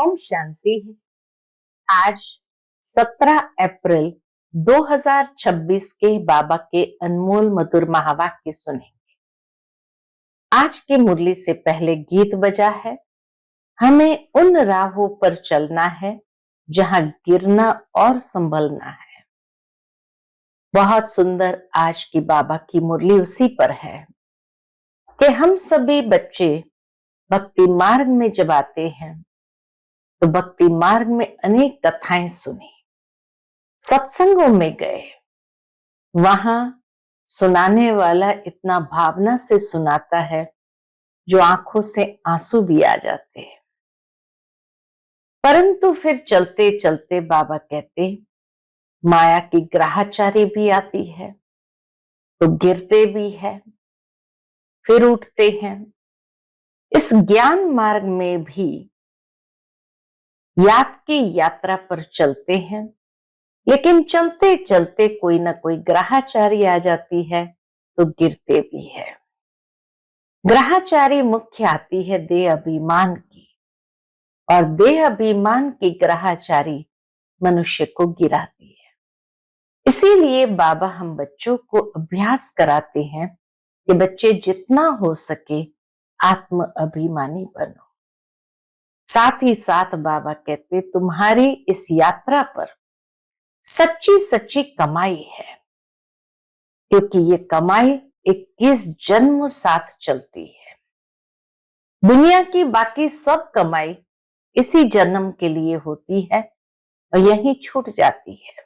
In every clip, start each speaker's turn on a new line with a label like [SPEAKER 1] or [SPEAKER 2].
[SPEAKER 1] ओम शांति। आज 17 अप्रैल 2026 के बाबा के अनमोल मधुर महावाक्य सुनेंगे। आज की मुरली से पहले गीत बजा है, हमें उन राहों पर चलना है जहां गिरना और संभलना है। बहुत सुंदर आज की बाबा की मुरली उसी पर है कि हम सभी बच्चे भक्ति मार्ग में जब आते हैं तो भक्ति मार्ग में अनेक कथाएं सुनी, सत्संगों में गए, वहां सुनाने वाला इतना भावना से सुनाता है जो आंखों से आंसू भी आ जाते हैं। परंतु फिर चलते चलते बाबा कहते माया की ग्राहचारी भी आती है तो गिरते भी है, फिर उठते हैं। इस ज्ञान मार्ग में भी याद की यात्रा पर चलते हैं, लेकिन चलते चलते कोई ना कोई ग्राहचारी आ जाती है तो गिरते भी है। ग्राहचारी मुख्य आती है देह अभिमान की, और देह अभिमान की ग्राहचारी मनुष्य को गिराती है। इसीलिए बाबा हम बच्चों को अभ्यास कराते हैं कि बच्चे जितना हो सके आत्म अभिमानी बनो। साथ ही साथ बाबा कहते तुम्हारी इस यात्रा पर सच्ची सच्ची कमाई है, क्योंकि ये कमाई 21 जन्म साथ चलती है। दुनिया की बाकी सब कमाई इसी जन्म के लिए होती है और यहीं छूट जाती है,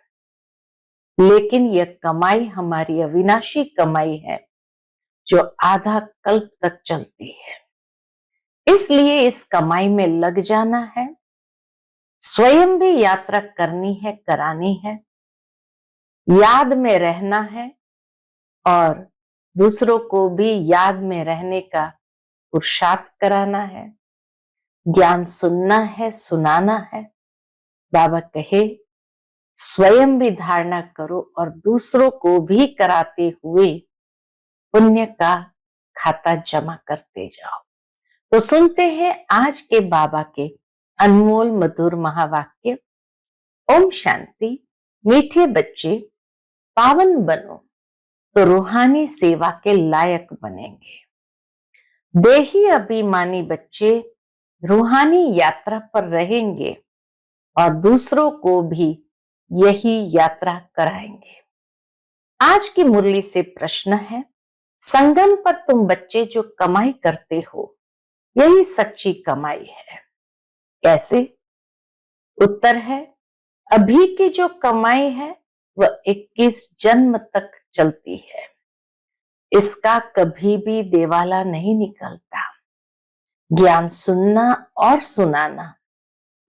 [SPEAKER 1] लेकिन यह कमाई हमारी अविनाशी कमाई है जो आधा कल्प तक चलती है। इसलिए इस कमाई में लग जाना है, स्वयं भी यात्रा करनी है, करानी है, याद में रहना है और दूसरों को भी याद में रहने का पुरुषार्थ कराना है, ज्ञान सुनना है, सुनाना है। बाबा कहे स्वयं भी धारणा करो और दूसरों को भी कराते हुए पुण्य का खाता जमा करते जाओ। तो सुनते हैं आज के बाबा के अनमोल मधुर महावाक्य। ओम शांति। मीठे बच्चे, पावन बनो तो रूहानी सेवा के लायक बनेंगे। देही अभिमानी बच्चे रूहानी यात्रा पर रहेंगे और दूसरों को भी यही यात्रा कराएंगे। आज की मुरली से प्रश्न है, संगम पर तुम बच्चे जो कमाई करते हो यही सच्ची कमाई है, कैसे? उत्तर है, अभी की जो कमाई है वह 21 जन्म तक चलती है। इसका कभी भी देवाला नहीं निकलता। ज्ञान सुनना और सुनाना,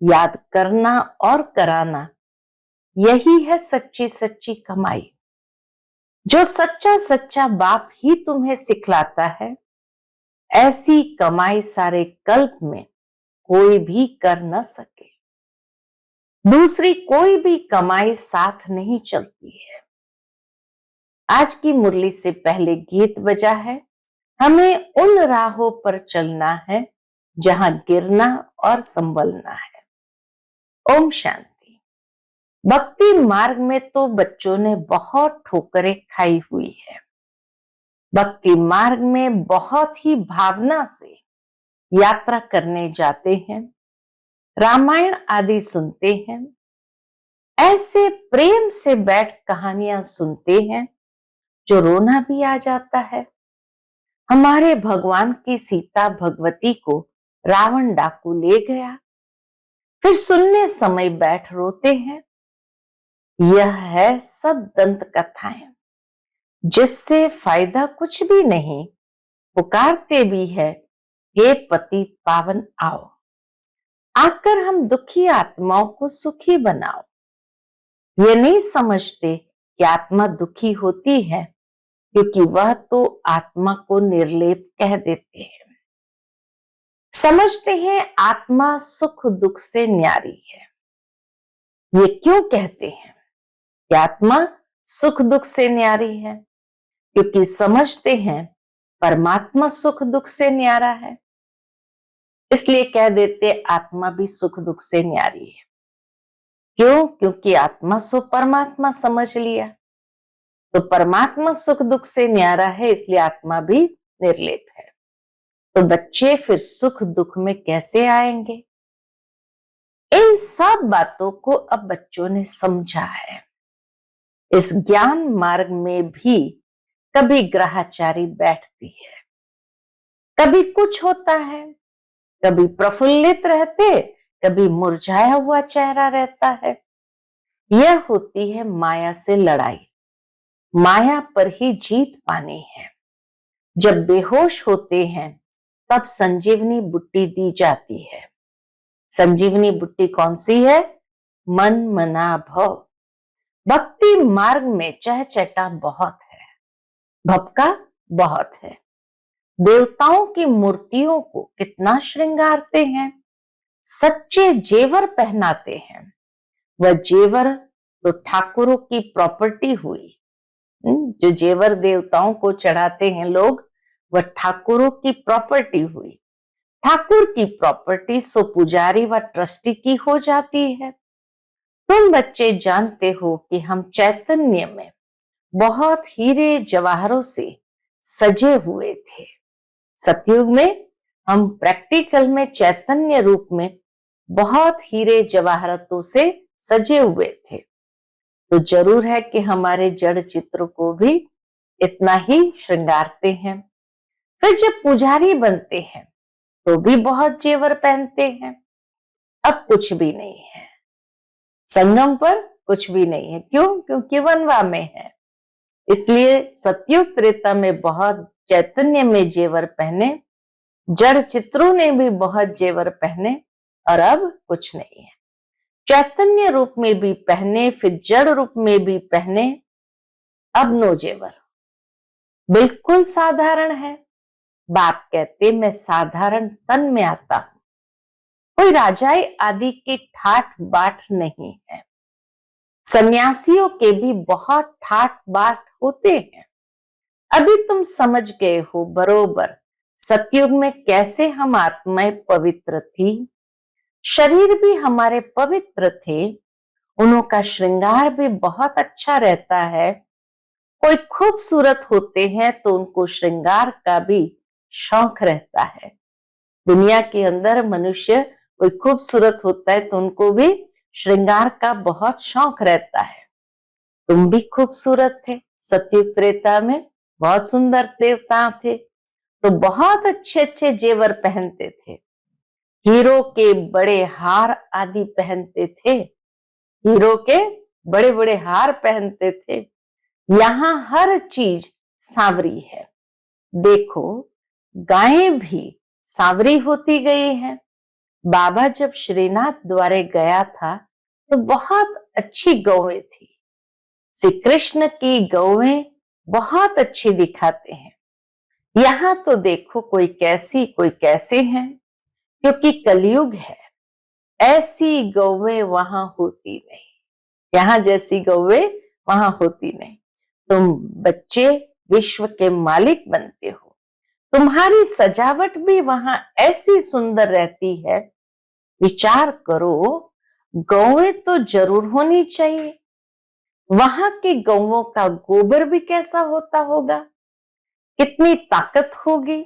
[SPEAKER 1] याद करना और कराना, यही है सच्ची सच्ची कमाई जो सच्चा सच्चा बाप ही तुम्हें सिखलाता है। ऐसी कमाई सारे कल्प में कोई भी कर न सके, दूसरी कोई भी कमाई साथ नहीं चलती है। आज की मुरली से पहले गीत बजा है, हमें उन राहों पर चलना है जहां गिरना और संभलना है। ओम शांति। भक्ति मार्ग में तो बच्चों ने बहुत ठोकरें खाई हुई है। भक्ति मार्ग में बहुत ही भावना से यात्रा करने जाते हैं, रामायण आदि सुनते हैं, ऐसे प्रेम से बैठ कहानियां सुनते हैं जो रोना भी आ जाता है। हमारे भगवान की सीता भगवती को रावण डाकू ले गया, फिर सुनने समय बैठ रोते हैं। यह है सब दंत कथाएं, जिससे फायदा कुछ भी नहीं। पुकारते भी है, हे पतित पावन आओ, आकर हम दुखी आत्माओं को सुखी बनाओ। ये नहीं समझते कि आत्मा दुखी होती है, क्योंकि वह तो आत्मा को निर्लेप कह देते हैं। समझते हैं आत्मा सुख दुख से न्यारी है। ये क्यों कहते हैं कि आत्मा सुख दुख से न्यारी है? क्योंकि समझते हैं परमात्मा सुख दुख से न्यारा है। इसलिए कह देते आत्मा भी सुख दुख से न्यारी है। क्यों? क्योंकि आत्मा सो परमात्मा समझ लिया, तो परमात्मा सुख दुख से न्यारा है, इसलिए आत्मा भी निर्लेप है। तो बच्चे फिर सुख दुख में कैसे आएंगे? इन सब बातों को अब बच्चों ने समझा है। इस ज्ञान मार्ग में भी कभी ग्रहाचारी बैठती है, कभी कुछ होता है, कभी प्रफुल्लित रहते, कभी मुरझाया हुआ चेहरा रहता है। यह होती है माया से लड़ाई। माया पर ही जीत पानी है। जब बेहोश होते हैं तब संजीवनी बुट्टी दी जाती है। संजीवनी बुट्टी कौन सी है? मन मना भव। भक्ति मार्ग में चहचटा बहुत है, भपका बहुत है। देवताओं की मूर्तियों को कितना श्रृंगारते हैं, सच्चे जेवर पहनाते हैं। वह जेवर तो ठाकुरों की प्रॉपर्टी हुई। जो जेवर देवताओं को चढ़ाते हैं लोग, वह ठाकुरों की प्रॉपर्टी हुई। ठाकुर की प्रॉपर्टी सो पुजारी व ट्रस्टी की हो जाती है। तुम बच्चे जानते हो कि हम चैतन्य में बहुत हीरे जवाहरों से सजे हुए थे। सतयुग में हम प्रैक्टिकल में चैतन्य रूप में बहुत हीरे जवाहरतों से सजे हुए थे। तो जरूर है कि हमारे जड़ चित्र को भी इतना ही श्रृंगारते हैं। फिर जब पुजारी बनते हैं तो भी बहुत जेवर पहनते हैं। अब कुछ भी नहीं है, संगम पर कुछ भी नहीं है। क्यों? क्योंकि वनवा में है। इसलिए सतयुग त्रेता में बहुत चैतन्य में जेवर पहने, जड़ चित्रों ने भी बहुत जेवर पहने, और अब कुछ नहीं है। चैतन्य रूप में भी पहने, फिर जड़ रूप में भी पहने, अब नो जेवर, बिल्कुल साधारण है। बाप कहते मैं साधारण तन में आता हूं, कोई राजाई आदि की ठाठ बाट नहीं है। सन्यासियों के भी बहुत ठाठ बाट होते हैं। अभी तुम समझ गए हो बरोबर सतयुग में कैसे हम आत्माएं पवित्र थी, शरीर भी हमारे पवित्र थे, उनका श्रृंगार भी बहुत अच्छा रहता है। कोई खूबसूरत होते हैं तो उनको श्रृंगार का भी शौक रहता है। दुनिया के अंदर मनुष्य कोई खूबसूरत होता है तो उनको भी श्रृंगार का बहुत शौक रहता है। तुम भी खूबसूरत थे सतयुग त्रेता में, बहुत सुंदर देवता थे, तो बहुत अच्छे अच्छे जेवर पहनते थे। हीरो के बड़े हार आदि पहनते थे, हीरो के बड़े बड़े हार पहनते थे। यहां हर चीज सांवरी है। देखो गायें भी सांवरी होती गई है। बाबा जब श्रीनाथ द्वारे गया था तो बहुत अच्छी गौएं थी। श्री कृष्ण की गौएं बहुत अच्छी दिखाते हैं। यहां तो देखो कोई कैसी कोई कैसे हैं, क्योंकि कलयुग है। ऐसी गौएं वहां होती नहीं, यहां जैसी गौएं वहां होती नहीं। तुम बच्चे विश्व के मालिक बनते हो, तुम्हारी सजावट भी वहां ऐसी सुंदर रहती है। विचार करो, गौएं तो जरूर होनी चाहिए। वहां के गौओं का गोबर भी कैसा होता होगा, कितनी ताकत होगी।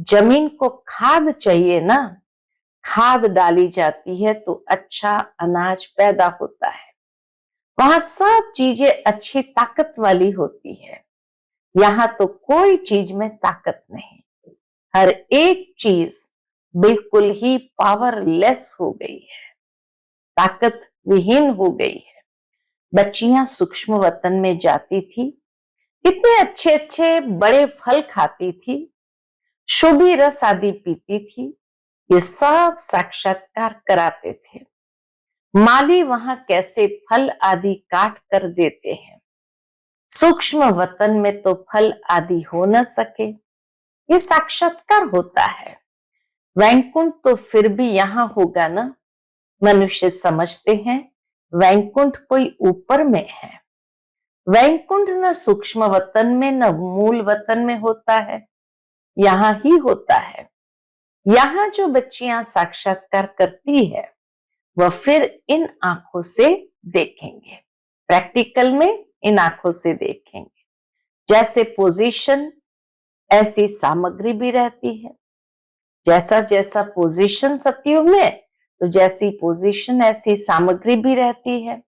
[SPEAKER 1] जमीन को खाद चाहिए ना, खाद डाली जाती है तो अच्छा अनाज पैदा होता है। वहां सब चीजें अच्छी ताकत वाली होती है। यहां तो कोई चीज में ताकत नहीं, हर एक चीज बिल्कुल ही पावरलेस हो गई है, ताकत विहीन हो गई है। बच्चियां सूक्ष्म वतन में जाती थी, कितने अच्छे अच्छे बड़े फल खाती थी, शुभी रस आदि पीती थी। ये सब साक्षात्कार कराते थे। माली वहां कैसे फल आदि काट कर देते हैं। सूक्ष्म वतन में तो फल आदि हो न सके, ये साक्षात्कार होता है। वैकुंठ तो फिर भी यहां होगा ना। मनुष्य समझते हैं वैकुंठ कोई ऊपर में है। वैकुंठ न सूक्ष्म वतन में न मूल वतन में होता है, यहां ही होता है। यहाँ जो बच्चियां साक्षात्कार करती है वह फिर इन आंखों से देखेंगे, प्रैक्टिकल में इन आंखों से देखेंगे। जैसे पोजीशन ऐसी सामग्री भी रहती है, जैसा जैसा पोजीशन सतयुग में, तो जैसी पोजीशन ऐसी सामग्री भी रहती है।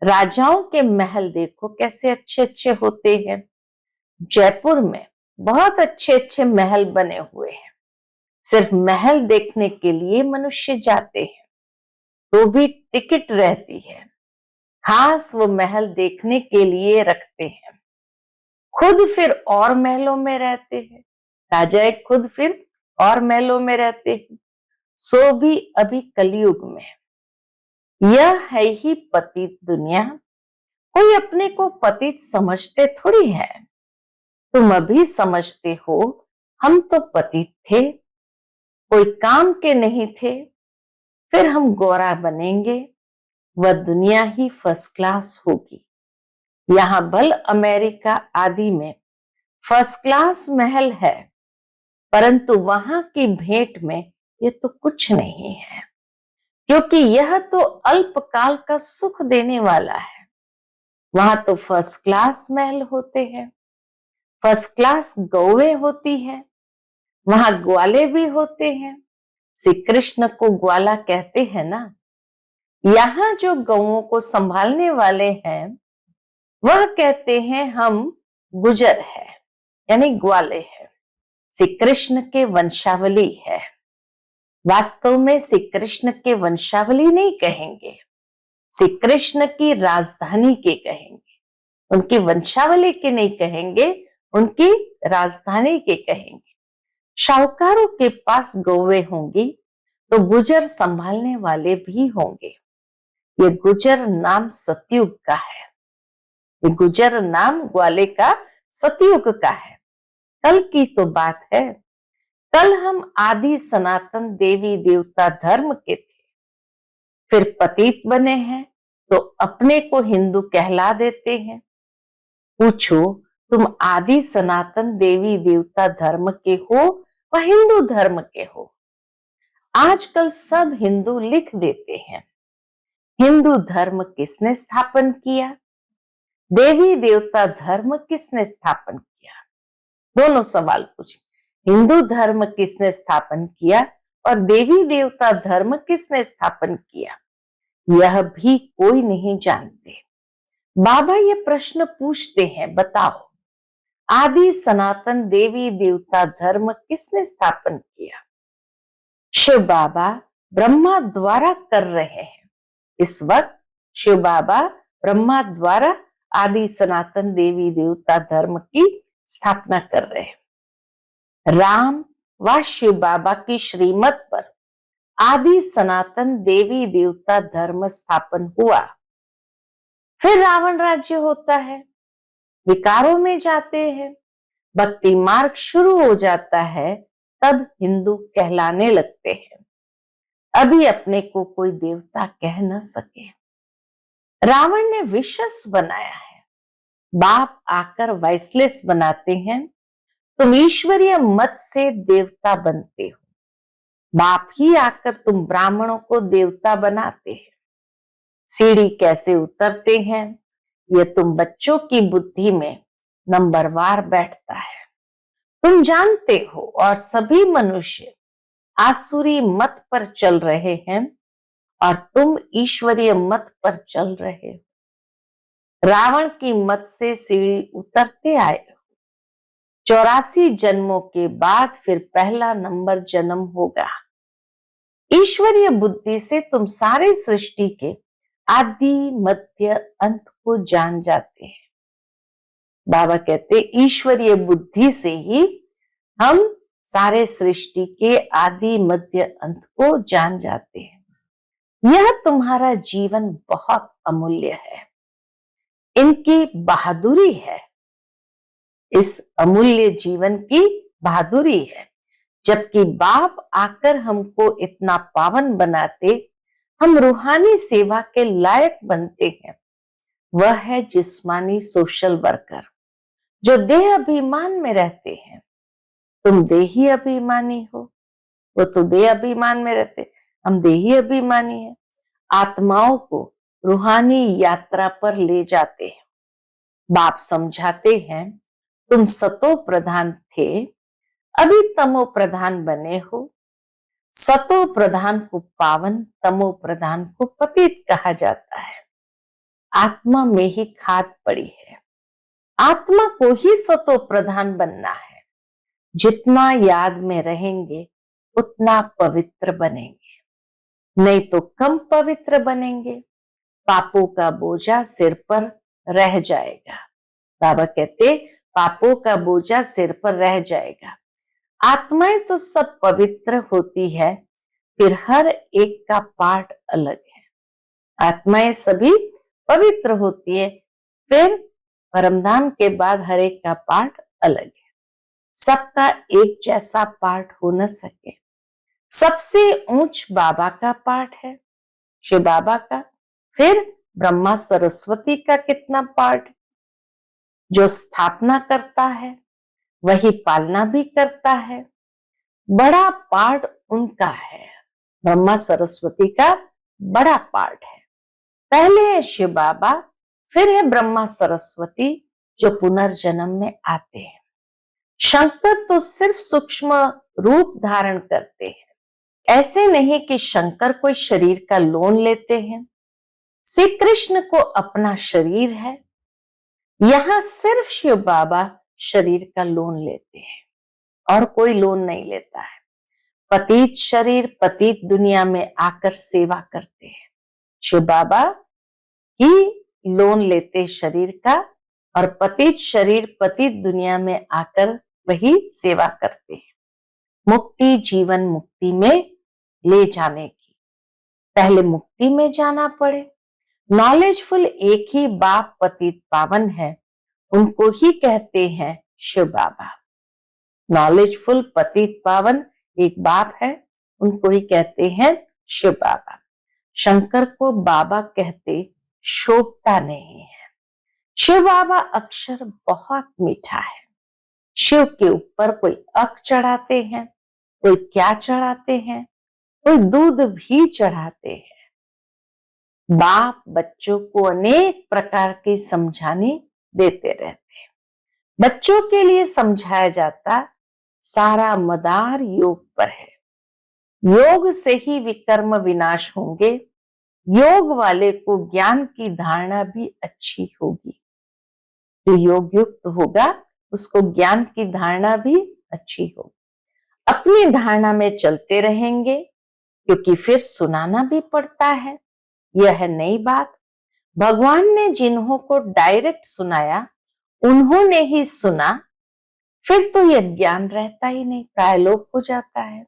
[SPEAKER 1] राजाओं के महल देखो कैसे अच्छे अच्छे होते हैं। जयपुर में बहुत अच्छे अच्छे महल बने हुए हैं। सिर्फ महल देखने के लिए मनुष्य जाते हैं, तो भी टिकट रहती है, खास वो महल देखने के लिए रखते हैं। खुद फिर और महलों में रहते हैं, राजाएं खुद फिर और महलों में रहते हैं। सो भी अभी कलयुग में यह है ही पतित दुनिया। कोई अपने को पतित समझते थोड़ी है। तुम अभी समझते हो हम तो पतित थे, कोई काम के नहीं थे, फिर हम गोरा बनेंगे, वह दुनिया ही फर्स्ट क्लास होगी। यहां भल अमेरिका आदि में फर्स्ट क्लास महल है, परंतु वहां की भेंट में ये तो कुछ नहीं है, क्योंकि यह तो अल्पकाल का सुख देने वाला है। वहां तो फर्स्ट क्लास महल होते हैं, फर्स्ट क्लास गौवें होती है, वहां ग्वाले भी होते हैं। श्री कृष्ण को ग्वाला कहते हैं ना। यहाँ जो गौओं को संभालने वाले हैं वह कहते हैं हम गुजर है, यानी ग्वाले है, श्री कृष्ण के वंशावली है। वास्तव में श्री कृष्ण के वंशावली नहीं कहेंगे, श्री कृष्ण की राजधानी के कहेंगे। उनकी वंशावली के नहीं कहेंगे, उनकी राजधानी के कहेंगे। शाहूकारों के पास गौवें होंगी तो गुजर संभालने वाले भी होंगे। ये गुजर नाम सतयुग का है, ये गुजर नाम ग्वाले का सतयुग का है। कल की तो बात है, कल हम आदि सनातन देवी देवता धर्म के थे, फिर पतित बने हैं तो अपने को हिंदू कहला देते हैं। पूछो तुम आदि सनातन देवी देवता धर्म के हो व हिंदू धर्म के हो? आजकल सब हिंदू लिख देते हैं। हिंदू धर्म किसने स्थापन किया? देवी देवता धर्म किसने स्थापन किया? दोनों सवाल पूछे। हिंदू धर्म किसने स्थापन किया और देवी देवता धर्म किसने स्थापन किया? यह भी कोई नहीं जानते। बाबा ये प्रश्न पूछते हैं, बताओ आदि सनातन देवी देवता धर्म किसने स्थापन किया? शिव बाबा ब्रह्मा द्वारा कर रहे हैं। इस वक्त शिव बाबा ब्रह्मा द्वारा आदि सनातन देवी देवता धर्म की स्थापना कर रहे हैं। राम व शिव बाबा की श्रीमत पर आदि सनातन देवी देवता धर्म स्थापन हुआ। फिर रावण राज्य होता है, विकारों में जाते हैं, भक्ति मार्ग शुरू हो जाता है, तब हिंदू कहलाने लगते हैं। अभी अपने को कोई देवता कह न सके। रावण ने विशस बनाया है, बाप आकर वाइसलेस बनाते हैं। तुम ईश्वरीय मत से देवता बनते हो, बाप ही आकर तुम ब्राह्मणों को देवता बनाते हैं। सीढ़ी कैसे उतरते हैं यह तुम बच्चों की बुद्धि में नंबरवार बैठता है। तुम जानते हो और सभी मनुष्य आसुरी मत पर चल रहे हैं और तुम ईश्वरीय मत पर चल रहे हो। रावण की मत से सीढ़ी उतरते आए हो। 84 जन्मों के बाद फिर पहला नंबर जन्म होगा। ईश्वरीय बुद्धि से तुम सारे सृष्टि के आदि मध्य अंत को जान जाते हैं। बाबा कहते ईश्वरीय बुद्धि से ही हम सारे सृष्टि के आदि मध्य अंत को जान जाते हैं। यह तुम्हारा जीवन बहुत अमूल्य है, इनकी बहादुरी है, इस अमूल्य जीवन की बहादुरी है। जबकि बाप आकर हमको इतना पावन बनाते, हम रूहानी सेवा के लायक बनते हैं। वह है जिस्मानी सोशल वर्कर जो देह अभिमान में रहते हैं। तुम देही अभिमानी हो, वो तो देह अभिमान में रहते, हम देही अभिमानी है। आत्माओं को रूहानी यात्रा पर ले जाते हैं। बाप समझाते हैं, तुम सतो प्रधान थे, अभी तमो प्रधान बने हो। सतो प्रधान को पावन, तमो प्रधान को पतित कहा जाता है। आत्मा में ही खाद पड़ी है, आत्मा को ही सतो प्रधान बनना है। जितना याद में रहेंगे उतना पवित्र बनेंगे, नहीं तो कम पवित्र बनेंगे। पापों का बोझा सिर पर रह जाएगा। बाबा कहते, पापों का बोझा सिर पर रह जाएगा। आत्माएं तो सब पवित्र होती है, फिर हर एक का पाठ अलग है। आत्माएं सभी पवित्र होती है, फिर परमधाम के बाद हर एक का पाठ अलग है। सबका एक जैसा पाठ हो न सके। सबसे ऊंच बाबा का पाठ है, शिव बाबा का। फिर ब्रह्मा सरस्वती का कितना पाठ। जो स्थापना करता है वही पालना भी करता है। बड़ा पाठ उनका है, ब्रह्मा सरस्वती का बड़ा पाठ है। पहले है शिव बाबा, फिर है ब्रह्मा सरस्वती जो पुनर्जन्म में आते हैं। शंकर तो सिर्फ सूक्ष्म रूप धारण करते हैं। ऐसे नहीं कि शंकर कोई शरीर का लोन लेते हैं। श्री कृष्ण को अपना शरीर है, यहां सिर्फ शिव बाबा शरीर का लोन लेते हैं और कोई लोन नहीं लेता है। पतित शरीर पतित दुनिया में आकर सेवा करते हैं। शिव बाबा ही लोन लेते शरीर का और पतित शरीर पतित दुनिया में आकर वही सेवा करते हैं। मुक्ति जीवन मुक्ति में ले जाने की, पहले मुक्ति में जाना पड़े। नॉलेजफुल एक ही बाप पतित पावन है, उनको ही कहते हैं शिव बाबा। नॉलेजफुल पतित पावन एक बाप है, उनको ही कहते हैं शिव बाबा। शंकर को बाबा कहते शोभता नहीं है। शिव बाबा अक्षर बहुत मीठा है। शिव के ऊपर कोई अक चढ़ाते हैं, कोई क्या चढ़ाते हैं, कोई दूध भी चढ़ाते हैं। बाप बच्चों को अनेक प्रकार की समझाने देते रहते हैं। बच्चों के लिए समझाया जाता सारा मदार योग पर है। योग से ही विकर्म विनाश होंगे। योग वाले को ज्ञान की धारणा भी अच्छी होगी। जो योग युक्त होगा उसको ज्ञान की धारणा भी अच्छी होगी। अपनी धारणा में चलते रहेंगे, क्योंकि फिर सुनाना भी पड़ता है। यह है नई बात। भगवान ने जिन्हों को डायरेक्ट सुनाया उन्होंने ही सुना, फिर तो यह ज्ञान रहता ही नहीं, प्रायलोक हो जाता है।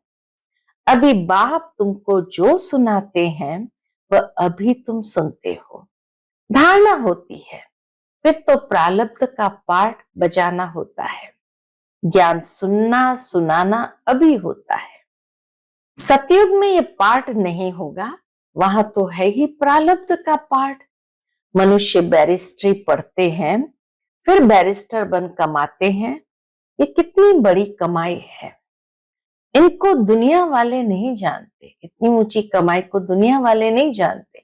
[SPEAKER 1] अभी बाप तुमको जो सुनाते हैं वह अभी तुम सुनते हो। धारणा होती है, फिर तो प्रारब्ध का पाठ बजाना होता है। ज्ञान सुनना सुनाना अभी होता है। सतयुग में ये पाठ नहीं होगा, वहां तो है ही प्रारब्ध का पाठ। मनुष्य बैरिस्ट्री पढ़ते हैं, फिर बैरिस्टर बन कमाते हैं। ये कितनी बड़ी कमाई है, इनको दुनिया वाले नहीं जानते। इतनी ऊंची कमाई को दुनिया वाले नहीं जानते,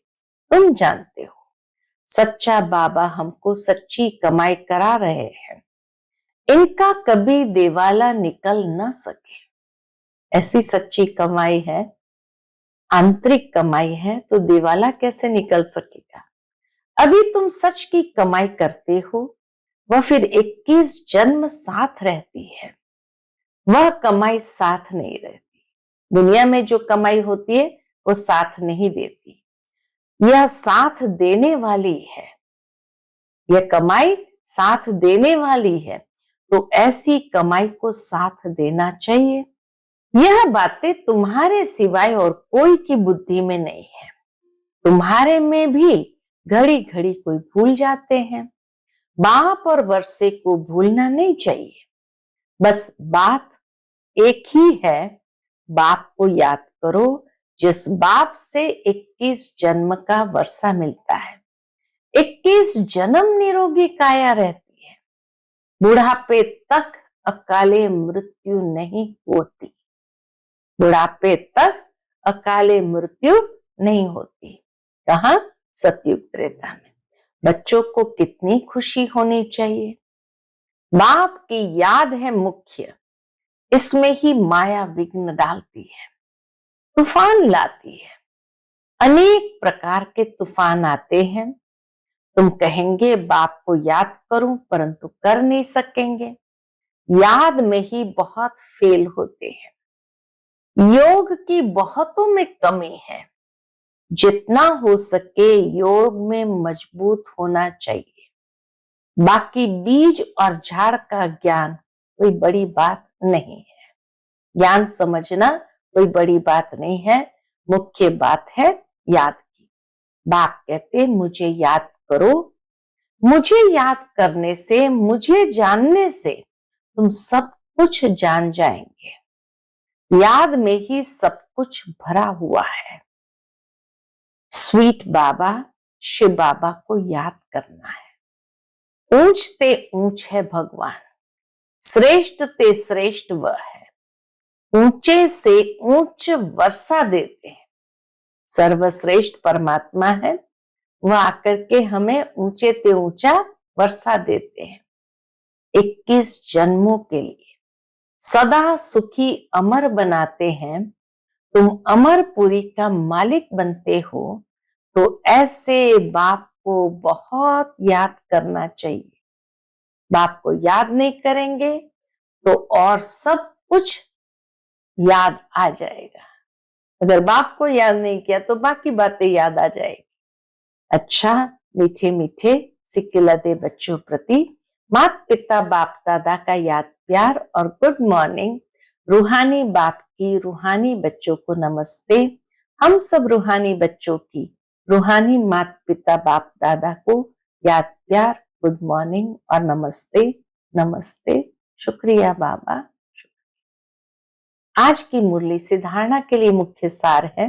[SPEAKER 1] तुम जानते हो। सच्चा बाबा हमको सच्ची कमाई करा रहे हैं। इनका कभी देवाला निकल न सके, ऐसी सच्ची कमाई है, आंतरिक कमाई है, तो देवाला कैसे निकल सकेगा। अभी तुम सच की कमाई करते हो, वह फिर 21 जन्म साथ रहती है। वह कमाई साथ नहीं रहती। दुनिया में जो कमाई होती है वो साथ नहीं देती, यह साथ देने वाली है। यह कमाई साथ देने वाली है, तो ऐसी कमाई को साथ देना चाहिए। यह बातें तुम्हारे सिवाय और कोई की बुद्धि में नहीं है। तुम्हारे में भी घड़ी घड़ी कोई भूल जाते हैं। बाप और वर्षे को भूलना नहीं चाहिए। बस बात एक ही है, बाप को याद करो जिस बाप से 21 जन्म का वर्षा मिलता है। 21 जन्म निरोगी काया रहती है, बुढ़ापे तक अकाले मृत्यु नहीं होती। बुढ़ापे तक अकाले मृत्यु नहीं होती। कहाँ? सतयुग त्रेता में। बच्चों को कितनी खुशी होनी चाहिए। बाप की याद है मुख्य, इसमें ही माया विघ्न डालती है, तूफान लाती है। अनेक प्रकार के तूफान आते हैं। तुम कहेंगे बाप को याद करूं, परंतु कर नहीं सकेंगे। याद में ही बहुत फेल होते हैं। योग की बहुतों में कमी है। जितना हो सके योग में मजबूत होना चाहिए। बाकी बीज और झाड़ का ज्ञान कोई बड़ी बात नहीं है। ज्ञान समझना कोई बड़ी बात नहीं है। मुख्य बात है याद की। बाप कहते मुझे याद करो। मुझे याद करने से, मुझे जानने से तुम सब कुछ जान जाएंगे। याद में ही सब कुछ भरा हुआ है। स्वीट बाबा, शिव बाबा को याद करना है। ऊंच ते ऊंच है भगवान, श्रेष्ठ ते श्रेष्ठ वह है। ऊंचे से ऊंच वर्षा देते हैं। सर्वश्रेष्ठ परमात्मा है, वह आकर के हमें ऊंचे ते ऊंचा वर्षा देते हैं। 21 जन्मों के लिए सदा सुखी अमर बनाते हैं। तुम अमरपुरी का मालिक बनते हो, तो ऐसे बाप को बहुत याद करना चाहिए। बाप को याद नहीं करेंगे तो और सब कुछ याद आ जाएगा। अगर बाप को याद नहीं किया तो बाकी बातें याद आ जाएगी। अच्छा, मीठे मीठे सिक्किलदे बच्चों प्रति माता पिता बाप दादा का याद प्यार और गुड मॉर्निंग। रूहानी बाप की रूहानी बच्चों को नमस्ते। हम सब रूहानी बच्चों की रूहानी माता पिता बाप दादा को याद प्यार, गुड मॉर्निंग और नमस्ते। नमस्ते, शुक्रिया बाबा। आज की मुरली से धारणा के लिए मुख्य सार है।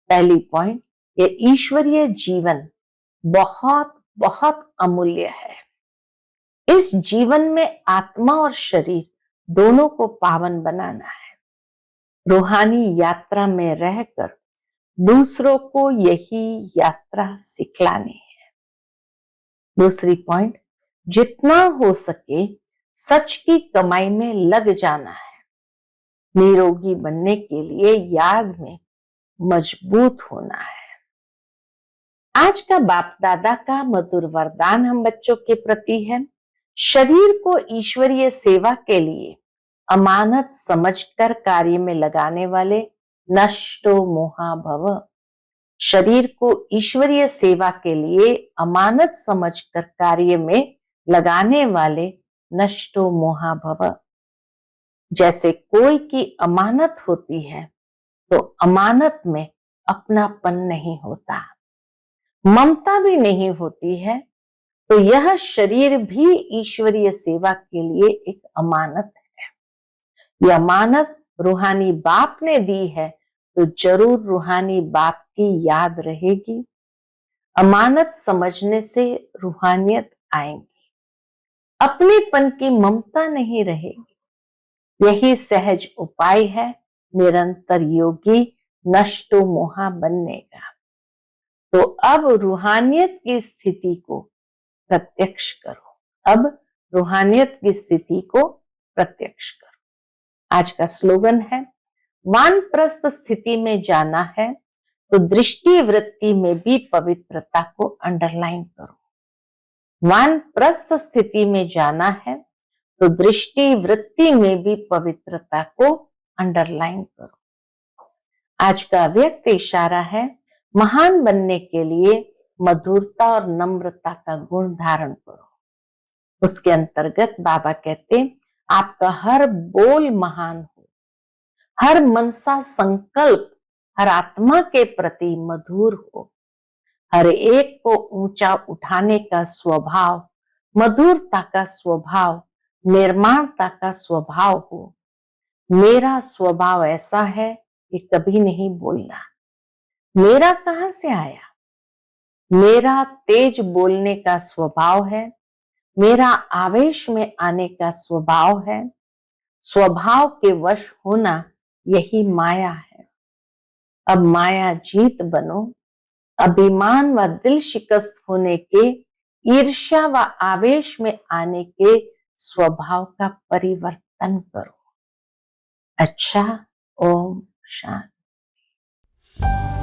[SPEAKER 1] पहली पॉइंट, ये ईश्वरीय जीवन बहुत बहुत अमूल्य है। इस जीवन में आत्मा और शरीर दोनों को पावन बनाना है। रूहानी यात्रा में रहकर दूसरों को यही यात्रा सिखलानी है। दूसरी पॉइंट, जितना हो सके सच की कमाई में लग जाना है। निरोगी बनने के लिए याद में मजबूत होना है। आज का बाप दादा का मधुर वरदान हम बच्चों के प्रति है। शरीर को ईश्वरीय सेवा के लिए अमानत समझकर कार्य में लगाने वाले नष्टो मोहा भव। शरीर को ईश्वरीय सेवा के लिए अमानत समझकर कार्य में लगाने वाले नष्टो मोहा भव। जैसे कोई की अमानत होती है तो अमानत में अपनापन नहीं होता, ममता भी नहीं होती है, तो यह शरीर भी ईश्वरीय सेवा के लिए एक अमानत है। यह अमानत रूहानी बाप ने दी है तो जरूर रूहानी बाप की याद रहेगी। अमानत समझने से रूहानियत आएंगी। अपनेपन की ममता नहीं रहेगी। यही सहज उपाय है निरंतर योगी नष्टो मोहा बनने का। तो अब रूहानियत की स्थिति को प्रत्यक्ष करो। अब रूहानियत की स्थिति को प्रत्यक्ष करो। आज का स्लोगन है, वानप्रस्थ स्थिति में जाना है तो दृष्टि वृत्ति में भी पवित्रता को अंडरलाइन करो। वानप्रस्थ स्थिति में जाना है तो दृष्टि वृत्ति में भी पवित्रता को अंडरलाइन करो। आज का व्यक्त इशारा है, महान बनने के लिए मधुरता और नम्रता का गुण धारण करो। उसके अंतर्गत बाबा कहते, आपका हर बोल महान हो, हर मनसा संकल्प हर आत्मा के प्रति मधुर हो, हर एक को ऊंचा उठाने का स्वभाव, मधुरता का स्वभाव, निर्माणता का स्वभाव हो। मेरा स्वभाव ऐसा है कि कभी नहीं बोलना। मेरा कहां से आया? मेरा तेज बोलने का स्वभाव है, मेरा आवेश में आने का स्वभाव है। स्वभाव के वश होना यही माया है। अब माया जीत बनो, अभिमान व दिल शिकस्त होने के, ईर्ष्या व आवेश में आने के स्वभाव का परिवर्तन करो। अच्छा, ओम शांति।